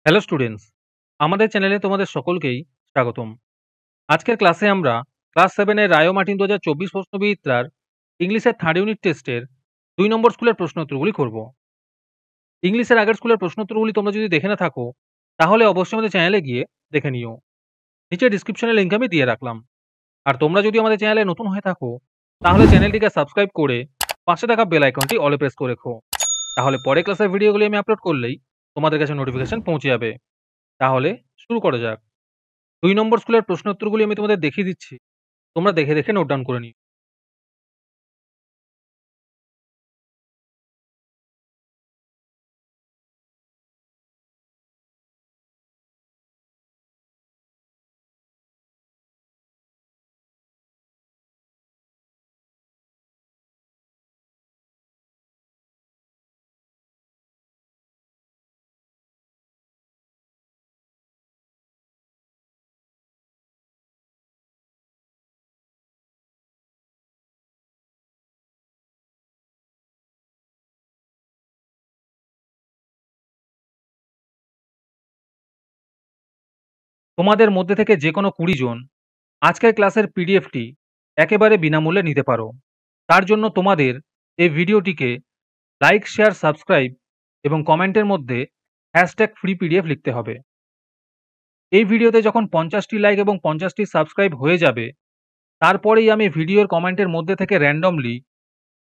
Hello students, আমাদের চ্যানেলে তোমাদের সকলকেই স্বাগতম। আজকের ক্লাসে আমরা ক্লাস 7 এর রায় ও মার্টিন 2024 প্রশ্নবিচিত্রার ইংলিশের থার্ড ইউনিট টেস্টের 2 নম্বর স্কুলের প্রশ্নোত্তরগুলি করব। ইংলিশের আগের স্কুলের প্রশ্নোত্তরগুলি তোমরা যদি দেখে না থাকো, তাহলে অবশ্যই আমাদের চ্যানেলে গিয়ে দেখে নিও। নিচে ডিসক্রিপশনে লিংক আমি দিয়ে রাখলাম। আর তোমরা যদি আমাদের চ্যানেলে নতুন হয়ে থাকো, তাহলে চ্যানেলটিকে সাবস্ক্রাইব করে পাশে থাকা বেল আইকনটি অলে প্রেস করে রেখো। তাহলে পরে ক্লাসের ভিডিওগুলি আমি আপলোড করলেই তোমাদের কাছে নোটিফিকেশন পৌঁছে যাবে। তাহলে শুরু করা যাক। 2 নম্বর স্কুলের প্রশ্নোত্তরগুলি আমি তোমাদের দেখিয়ে দিচ্ছি। তোমরা দেখে, দেখে নোট ডাউন করে নিও। তোমাদের মধ্যে থেকে যেকোনো 20 জন আজকের ক্লাসের পিডিএফটি একেবারে বিনামূল্যে নিতে পারো। তার জন্য তোমাদের এই ভিডিওটিকে লাইক, শেয়ার, সাবস্ক্রাইব এবং কমেন্টের মধ্যে #ফ্রি পিডিএফ লিখতে হবে। এই ভিডিওতে যখন 50টি লাইক এবং 50টি সাবস্ক্রাইব হয়ে যাবে, তারপরেই আমি ভিডিওর কমেন্টের মধ্যে থেকে র্যান্ডমলি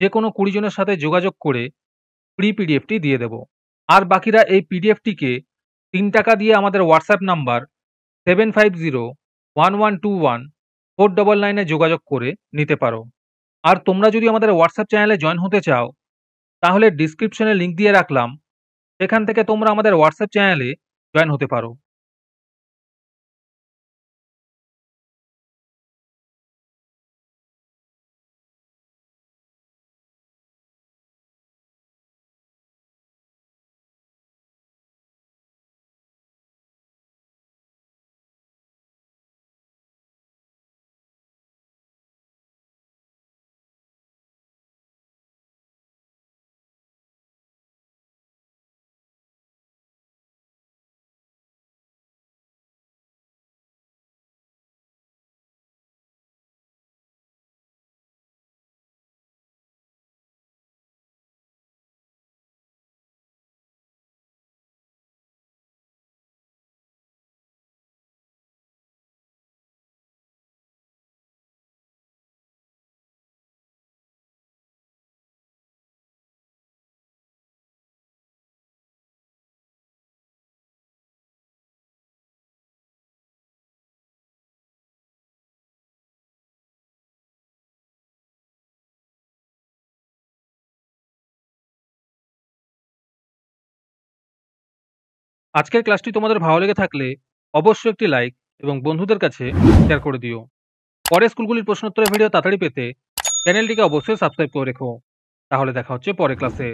যেকোনো 20 জনের সাথে যোগাযোগ করে ফ্রি পিডিএফটি দিয়ে দেব। আর বাকিরা এই পিডিএফটিকে 3 টাকা দিয়ে আমাদের হোয়াটসঅ্যাপ নাম্বার 7501121499 এ যোগাযোগ করে নিতে পারো। আর তোমরা যদি আমাদের হোয়াটসঅ্যাপ চ্যানেলে জয়েন হতে চাও, তাহলে ডিসক্রিপশনে লিংক দিয়ে রাখলাম, সেখান থেকে তোমরা আমাদের হোয়াটসঅ্যাপ চ্যানেলে জয়েন হতে পারো। আজকের ক্লাসটি তোমাদের ভালো লেগে থাকলে অবশ্যই একটি লাইক এবং বন্ধুদের কাছে শেয়ার করে দিও। পরের স্কুলগুলির প্রশ্নোত্তরের ভিডিও তাড়াতাড়ি পেতে চ্যানেলটিকে অবশ্যই সাবস্ক্রাইব করে রেখো। তাহলে দেখা হচ্ছে পরের ক্লাসে।